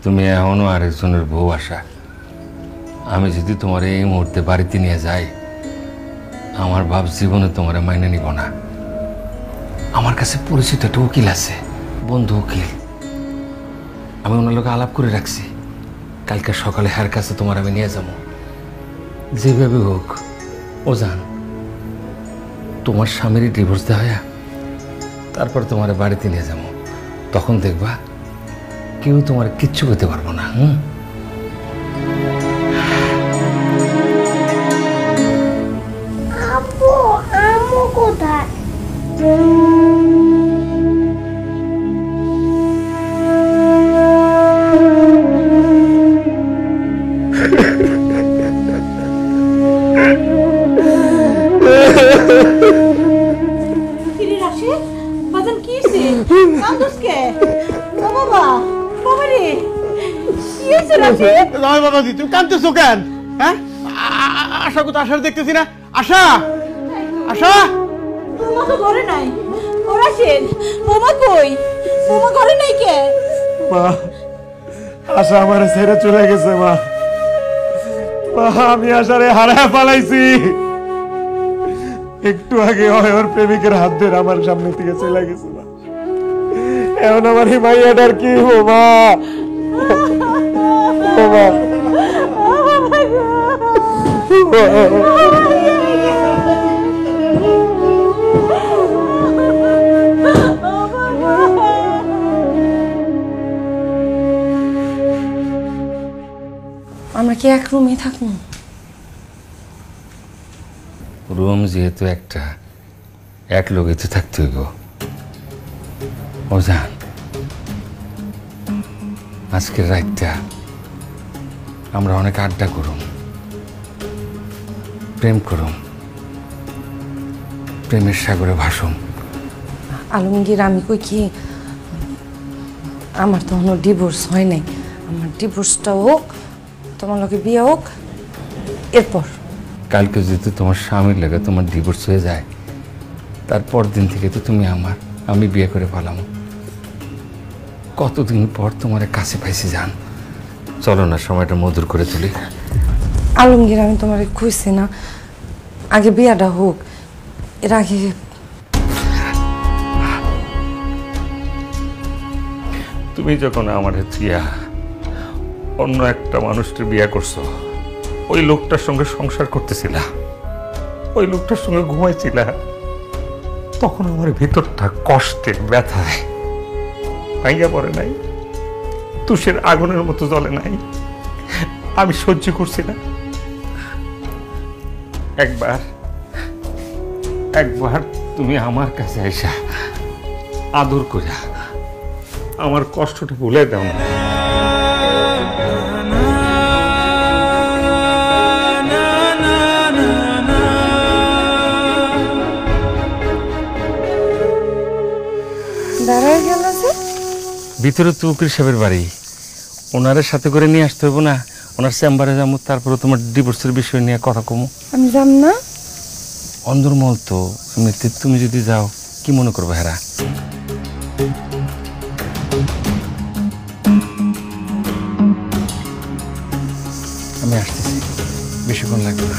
তুমি এখনো আরেকজনের বউ আশা। আমি যদি তোমার এই মুহূর্তে বাড়িতে নিয়ে যাই, আমার বাপ জীবনে তোমার মাইনে নিব না। আমার কাছে পরিচিত একটা উকিল আছে, বন্ধু উকিল। আমি ওনার লোক আলাপ করে রাখছি, কালকে সকালে হার কাছে তোমার আমি নিয়ে যাবো। যেভাবে হোক ও জান, তোমার স্বামীর ডিভোর্স দেওয়া হয়, তারপর তোমার বাড়িতে নিয়ে যাবো। তখন দেখবা কেউ তোমার কিচ্ছু করতে পারবো না। আপু আম্মু কোথায়? বাবা দি তুমি কাঁদতেছো কেন? হ্যাঁ, আশা কোথায়? আশার দেখতেছি না। আশা, আশা বৌমা তো ঘরে নাই। ওরা সেন বৌমা কই? বৌমা ঘরে নাই কে? মা, আশা আমার ছেড়ে চলে গেছে। মা, আমি আশারে হারায় পালাইছি। একটু আগে ওর প্রেমিকের হাত ধরে আমার সামনে থেকে চলে গেছে। মা, এখন আমার এই মাইয়াটার কি হবো? মা, আমরা কি এক রুমে থাকবো? রুম যেহেতু একটা, এক লোকে তো থাকতে হইব। ও জান, আজকের রাতটা আমরা অনেক আড্ডা করুম, প্রেম করুম, প্রেমের সাগরে ভাসুম। আলমগীর, আমি কই কি, আমার তো কোনো ডিভোর্স হয় নাই। আমার ডিভোর্সটা হোক, তোমার লোকে বিয়ে হোক, এরপর। কালকে যদি তোমার স্বামীর লাগে তোমার ডিভোর্স হয়ে যায়, তারপর দিন থেকে তো তুমি আমার, আমি বিয়ে করে ফেলাম। কতদিন পর তোমার কাছে পাইছি জান। চলো না সময়টা মধুর করে তুলি। আলমগীর, আমি তোমার খুঁজছি না, আগে বিয়াটা হোক, এর আগে। তুমি যখন আমার থিয়া অন্য একটা মানুষকে বিয়ে করছো, ওই লোকটার সঙ্গে সংসার করতেছিলা, ওই লোকটার সঙ্গে ঘুমাইছিলা, তখন আমার ভিতরটা কষ্টে ব্যথায় ভাঙিয়া পড়ে নাই, তুষের আগুনের মতো জ্বলে নাই। আমি সহ্য করছি না। একবার তুমি আমার কাছে আইসা আদর করে আমার কষ্টটা ভুলে দাও না। দাঁড়ায় গেল যে ভিতরে তো উকিল সাহেবের বাড়ি, ওনারের সাথে করে নিয়ে আসতে হইব না? ওনার চেম্বারে যাবো, তারপরে তোমার ডিভোর্সের বিষয় নিয়ে কথা কমো। আমি যাম না। অন্দরমহল তো এমনিতে, তুমি যদি যাও কি মনে করবো হেরা? আমি আসতেছি, বেশিক্ষণ লাগবে না।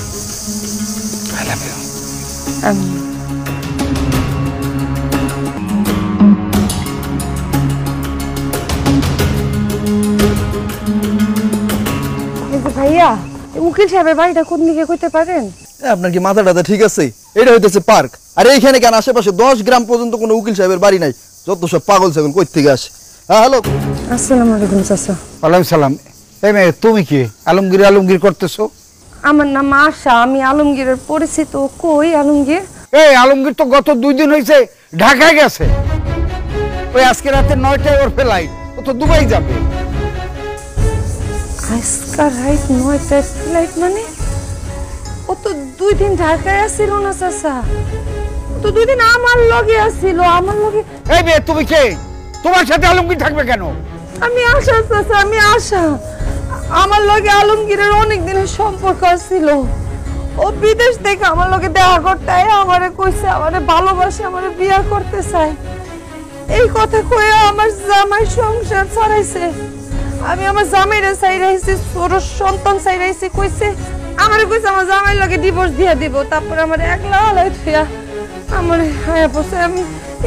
I love you. ভাইয়া, উকিল সাহেবের বাড়িটা কোন দিকে কইতে পারেন? আপনার কি মাথাটা ঠিক আছে? এটা হইতেছে পার্ক, আর এইখানে কেন আশেপাশে 10 গ্রাম পর্যন্ত কোনো উকিল সাহেবের বাড়ি নাই। যত সব পাগল ছাগল কই থেকে আসে। হ্যাঁ, হ্যালো। আসসালামু আলাইকুম চাচা। ওয়ালাইকুম সালাম। এই মেয়ে, তুমি কি আলমগীর করতেছো? আমার নাম আশা, আমি আলমগীরের পরিচিত। কই আলমগীর? এই আলমগীর তো গত 2 দিন হয়েছে ঢাকায় গেছে। ওই আজকে রাতে 9টায় ওর ফ্লাইট, ও তো দুবাই যাবে। আজকে রাত 9টায় ফ্লাইট? মানে ও তো 2 দিন ঢাকায় আসছিল না চাচা, ও তো 2 দিন আমার লগে আসছিল। আমার লগে? এই মেয়ে, তুমি কে? তোমার সাথে আলমগীর থাকবে কেন? আমি আশা চাচা, আমি আশা। আমার লগে আলমগীরের অনেক দিনের সম্পর্ক ছিল। ও বিদেশ থেকে আমার লগে দেখা করতে আমারে কইছে, আমারে ভালোবাসে, আমারে বিয়ে করতে চায়। এই কথা কয়ে আমার জামাই সংসার ছাড়াইছে। আমি আমার জামাইরে চাইরাইছি, ছোট সন্তান চাইরাইছি, কইছে আমারে কইছে আমার জামাইর লগে ডিভোর্স দিয়া দিব, তারপর আমার একলা হলাই থিয়া আমার হায়া পড়ছে। আমি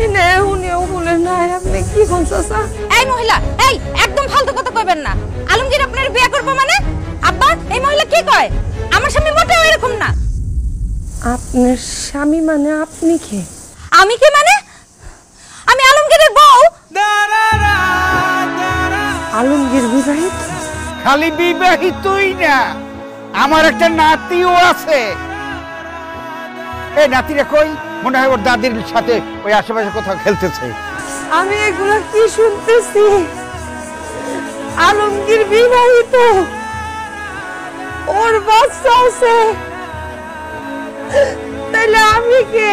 ইনে হুনিও বলে নাই। আপনি কি কোন চাচা? এই মহিলা, এই একদম ফালতু কথা কইবেন না। আলমগীর আপনার বিয়ে করবে মানে? আব্বা, এই মহিলা কি কয়? আমার স্বামী মোটেও এরকম না। আপনার স্বামী মানে আপনি কে? আমি কি মানে? আমি আলমগীরের বউ। আলমগীর বিবাহিত? খালি বিবাহিতই না, আমার একটা নাতিও আছে। এই নাতিরা কই? মনে হয় ওর দাদির সাথে ওই আশেপাশে কোথাও খেলতেছে। আমি এগুলা কি শুনতেছি? আলমগীর বিবাহিত, ওর বাচ্চা আছে, তাইলে আমি কে?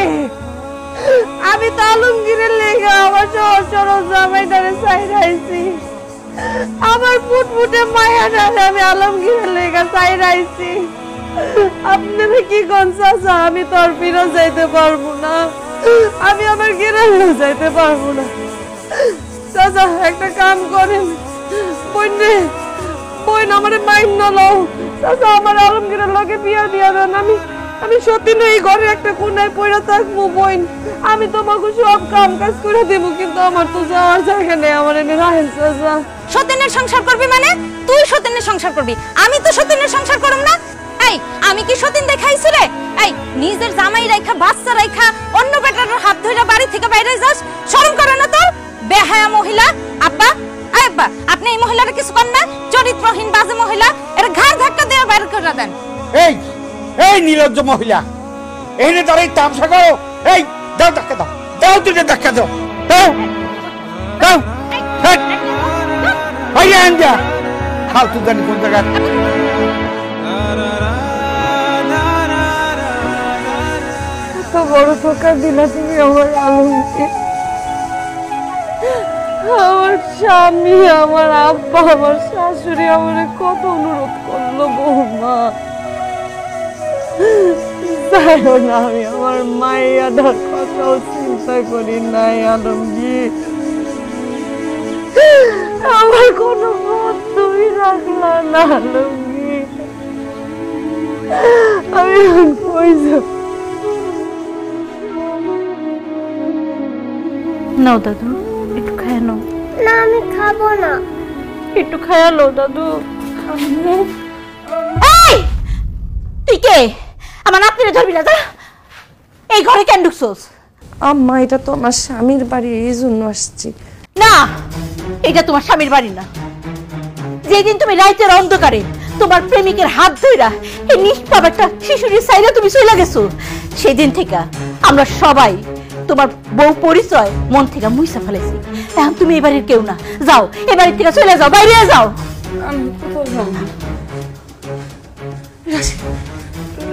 আমি তো আলমগীরের লেগা আমার সহজ সরল জামাইটারে চাইরাইছি, আমার ফুটফুটে মায়াটারে আমি আলমগীরের লেগা চাইরাইছি। আপনারা কি কোন চাচা? আমি তো আর ফিরে যাইতে পারবো না, আমি আমার গ্রামে যাইতে পারবো না। চাচা একটা কাম করেন, বোন আমারে মাইন না লও। চাচা আমার আলমগীরের লগে বিয়া দিয়া দেন। আমি সত্যি এই ঘরে একটা কোনায় পড়ে থাকবো বোন। আমি তোমাকে সব কাম কাজ করে দেব, কিন্তু আমার তো যাওয়ার জায়গা নেই। আমার এনে রাখেন চাচা। সতীনের সংসার করবি মানে? তুই সতীনের সংসার করবি, আমি তো সতীনের সংসার করব না। এই আমি কি সতীন দেখাইছি রে? এই নিজের জামাই রাইখা বাচ্চা রাইখা অন্য বেটার হাত ধরে বাড়ি থেকে বাইরে যাস, শরম করে না তোর? বেহায়া মহিলা। আব্বা, আব্বা আপনি এই মহিলার কিছু করেন না? চরিত্রহীন বাজে মহিলা, এর ঘাড় ধাক্কা দিয়ে বাইর করে দেন। এই এই নির্লজ্জ মহিলা, এখানে দাঁড়াই তামসা করো। এই দাও ধাক্কা দাও, দাও তুই ধাক্কা দাও, দাও দাও। ফালতু জানি কোন জায়গায়। এত বড় ধোঁকা দিলা তুমি আমার আলমকে। আমার স্বামী, আমার আব্বা, আমার শাশুড়ি আমারে কত অনুরোধ করলো, বৌমা যাইও না। আমি আমার মাইয়াটার কথাও চিন্তা করি নাই আলমগীর। আমার কোনো মত তুমি রাখলা না আলমগীর। আমি কই যাব? নাও দাদু, একটু খায় নাও। না আমি খাবো না। একটু খায়ালো দাদু। এই তুই কে? আমার নাতনিরে ধরবি না? যা, এই ঘরে কেন ঢুকছস? আম্মা এটা তো আমার স্বামীর বাড়ি, এই জন্য আসছি। না, এটা তোমার স্বামীর বাড়ি না। যেদিন তুমি রাইতের অন্ধকারে তোমার প্রেমিকের হাত ধইরা এই নিষ্পাপ একটা শিশুর সাইরা তুমি চলে গেছো, সেদিন থেকে আমরা সবাই তোমার বউ পরিচয় মন থেকে মুইসা ফেলেছি। এখন তুমি এই বাড়ির কেউ না। যাও, এই বাড়ির থেকে চলে যাও, বাইরে যাও। আমি কোথাও যাব না।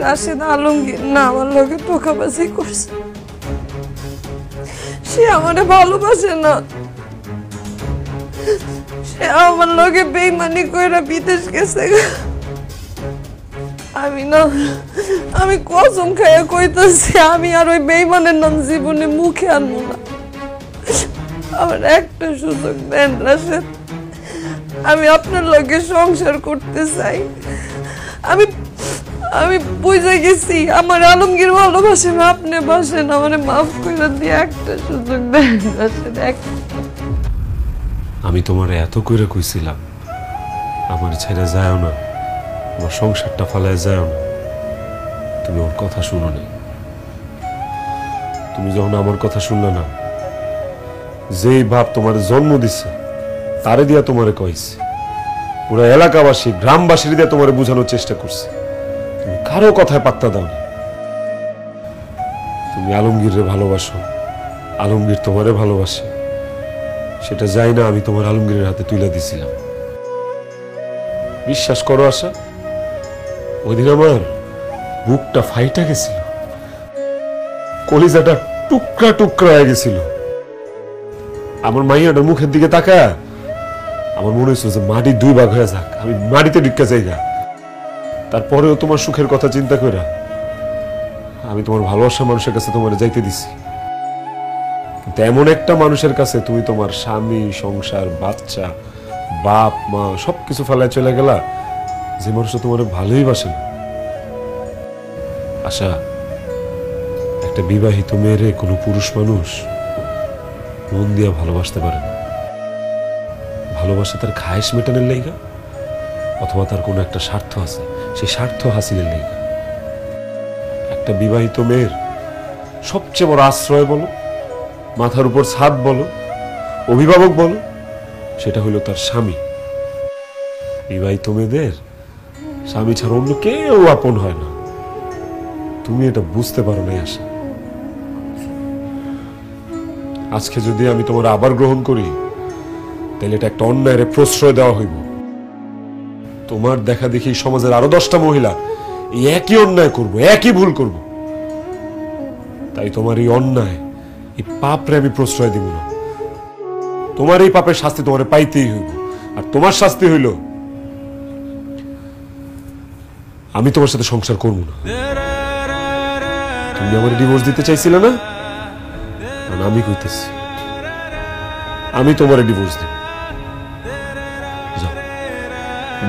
রাশেদ আলমগীর না আমার লগে টোকাবাজি করছে। সে আমারে ভালোবাসে না, সে আমার লগে বেইমানি কইরা বিদেশ গেছে। আমি কসম খাইয়া কইতাছি, আমি আর ওই বেইমানের নাম জীবনে মুখে আনবো না। আমার একটা সুযোগ দেন রাশেদ, আমি আপনার লগে সংসার করতে চাই। আমি বুঝে গেছি আমার আলমগীর ভালোবাসে না, আপনি বাসেন। আমারে মাফ করে দিয়ে একটা সুযোগ দেন রাশেদ। আমি তোমার এত করে কইছিলাম আমার ছেড়ে যাও না, আমার সংসারটা ফালায় যাও না, তুমি ওর কথা শুনো না। তুমি যখন আমার কথা শুনলে না, যেই বাপ তোমার জন্ম দিছে তারে দিয়া তোমারে কইছে, পুরো এলাকাবাসী গ্রামবাসীর দিয়ে তোমারে বোঝানোর চেষ্টা করছে, তুমি কারো কথায় পাত্তা দাও না। তুমি আলমগীরে ভালোবাসো, আলমগীর তোমারে ভালোবাসে, সেটা যাই না আমি তোমার আলমগীরের হাতে তুলে দিছিলাম। বিশ্বাস করো আশা, ওই দিন আমার বুকটা ফাইটা গেছিল, কলিজাটা টুকরা টুকরা হয়ে গেছিল। আমার মাইয়াটার মুখের দিকে তাকায় আমার মনে হয়েছিল যে মাটি দুই ভাগ হয়ে যাক, আমি মাটিতে ঢুকে যাইগা। তারপরেও তোমার সুখের কথা চিন্তা করে আমি তোমার ভালোবাসা মানুষের কাছে তোমার যাইতে দিছি। কিন্তু এমন একটা মানুষের কাছে তুমি তোমার স্বামী, সংসার, বাচ্চা, বাপ মা সবকিছু ফেলায় চলে গেলা, যে মানুষটা তোমার ভালোই বাসে না। আশা, একটা বিবাহিত মেয়েরে কোনো পুরুষ মানুষ মন দিয়া ভালোবাসতে পারে না। ভালোবাসা তার খায়েশ মেটানোর লাইগা, অথবা তার কোনো একটা স্বার্থ আছে, সেই স্বার্থ হাসিলের লাইগা। একটা বিবাহিত মেয়ের সবচেয়ে বড় আশ্রয় বলো, মাথার উপর ছাদ বলো, অভিভাবক বলো, সেটা হলো তার স্বামী। বিবাহিত মেয়েদের স্বামী ছাড়া অন্য কেউ আপন হয় না। তুমি এটা বুঝতে পারো না আশা। আজকে যদি আমি তোমার আবার গ্রহণ করি, তাহলে এটা একটা অন্যায়ের প্রশ্রয় দেওয়া হইব। তোমার দেখা দেখি সমাজের আরো 10টা মহিলা এই একই অন্যায় করব, একই ভুল করব। তাই তোমার এই অন্যায়, এই পাপরে আমি প্রশ্রয় দিব না। তোমার এই পাপের শাস্তি তোমার পাইতেই হইব। আর তোমার শাস্তি হইল আমি তোমার সাথে সংসার করব না। তুমি আমার ডিভোর্স দিতে চাইছিলে না, আমি কইতেছি আমি তোমার ডিভোর্স দিব। যাও,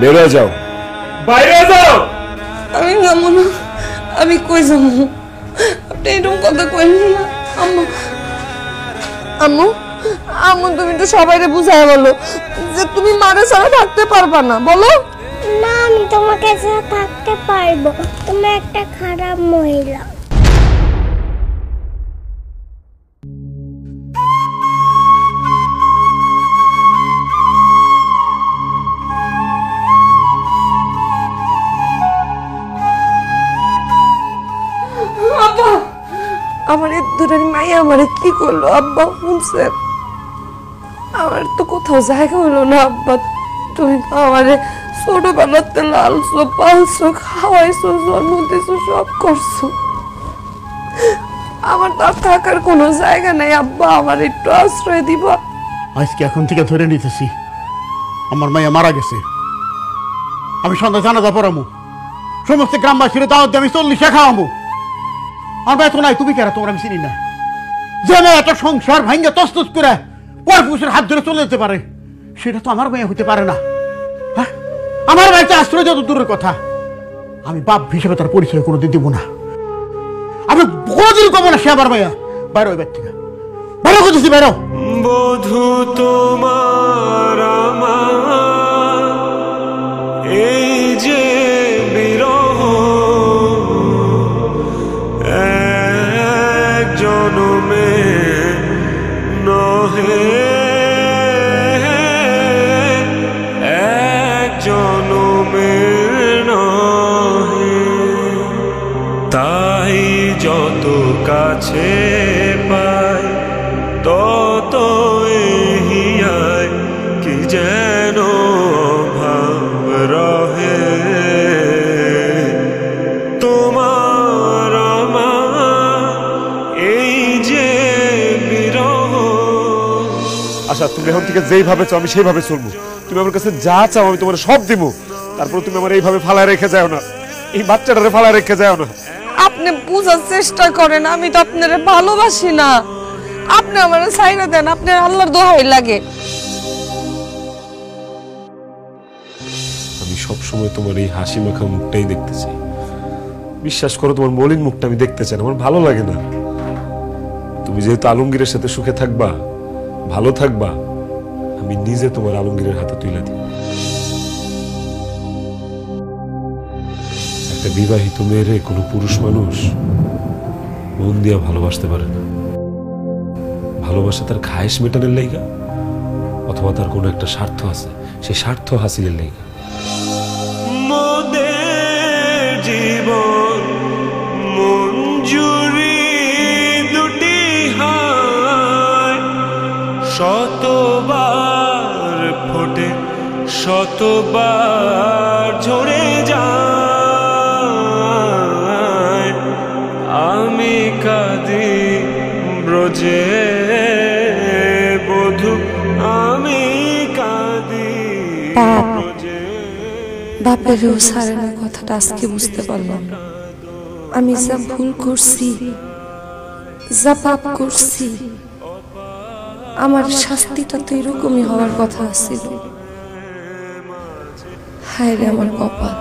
বেরোয় যাও, বাইরে যাও। আমি যাবো না, আমি কই যাবো? আপনি এরকম কথা কইলেন না। আম্মু আম্মু আম্মু, তুমি তো সবাইরে বুঝায় বলো যে তুমি মারে ছাড়া থাকতে পারবা না। বলো না, আমি তোমাকে ছাড়া থাকতে পারবো, তুমি একটা খারাপ মহিলা। আব্বা, আমার এই দূরের মাইয়া আমারে কি করলো আব্বা? শুনছেন, আমার তো কোথাও জায়গা হলো না আব্বা। তুমি তো আমারে ছোটবেলাতে লালছো, পালছো, খাওয়াইছো, জন্ম দিয়েছো, সব করছো। আমার তো আর থাকার কোনো জায়গা নাই আব্বা, আমার একটু আশ্রয় দিবা? আজকে এখন থেকে ধরে নিতেছি আমার মাইয়া মারা গেছে। আমি সন্ধ্যা জানাজা পড়ামু, সমস্ত গ্রামবাসীর দাওয়াত দিয়ে আমি 40 খাওয়ামু। আমার ভাই তো নাই, তুমি কেরা? তোমরা আমি চিনি না। যে মেয়ে একটা সংসার ভাঙ্গে তস্তস করে পর পুরুষের হাত ধরে চলে যেতে পারে, সেটা তো আমার মেয়ে হতে পারে না। হ্যাঁ, আমার বাড়িতে আশ্রয় যত দূরের কথা, আমি বাপ হিসেবে তার পরিচয় কোনোদিন দিব না। আমি কোনোদিন কব না সে আমার মেয়া। বাইরে ওই বাড়ি থেকে বাইরে করতেছি, বাইরে। বধু তোমার আমার এই যে বিরহ, এক জনমে নহে, এক জনমে নহে। তাই যত কাছে পাই তত এহিয়ায় কি যেন ভাব রহে। তোমার আমার এই যে বিরহ। আচ্ছা, তুমি এখন থেকে যেইভাবে চাও আমি সেইভাবে চলবো। তুমি আমার কাছে যা চাও আমি তোমার সব দিব। তারপর তুমি আমার এইভাবে ফালায় রেখে যাও না, এই বাচ্চাটারে ফালায় রেখে যাও না। আপনি বুঝার চেষ্টা করেন, আমি তো আপনারে ভালোবাসি না। আপনি আমার ছাইরা দেন, আপনার আল্লাহর দোহাই লাগে। আমি সবসময় তোমার এই হাসি মাখা মুখটাই দেখতে চাই। বিশ্বাস করো, তোমার মলিন মুখটা আমি দেখতে চাই না, আমার ভালো লাগে না। তুমি যেহেতু আলমগীরের সাথে সুখে থাকবা, ভালো থাকবা, আমি নিজে তোমার আলমগীরের হাতে তুলে দিই। একটা বিবাহিত মেয়েরে কোনো পুরুষ মানুষ মন দিয়া ভালোবাসতে পারে না। ভালোবাসা তার খায়েশ মেটানোর লাইগা, অথবা তার কোনো একটা স্বার্থ আছে, সেই স্বার্থ হাসিলের লাইগা। মোদের জীবন মঞ্জুরি দুটি হায়, শতবার ফোটে শতবার ঝরে যায়। আমি কাঁদি ব্রজে বধূ, আমি কাঁদি ব্রজে। বাপেরও সারানোর কথাটা আজকে বুঝতে পারলাম। আমি যা ভুল করছি, যা পাপ করছি, আমার শাস্তিটা তো এরকমই হওয়ার কথা ছিল। হায় রে আমার কপাল।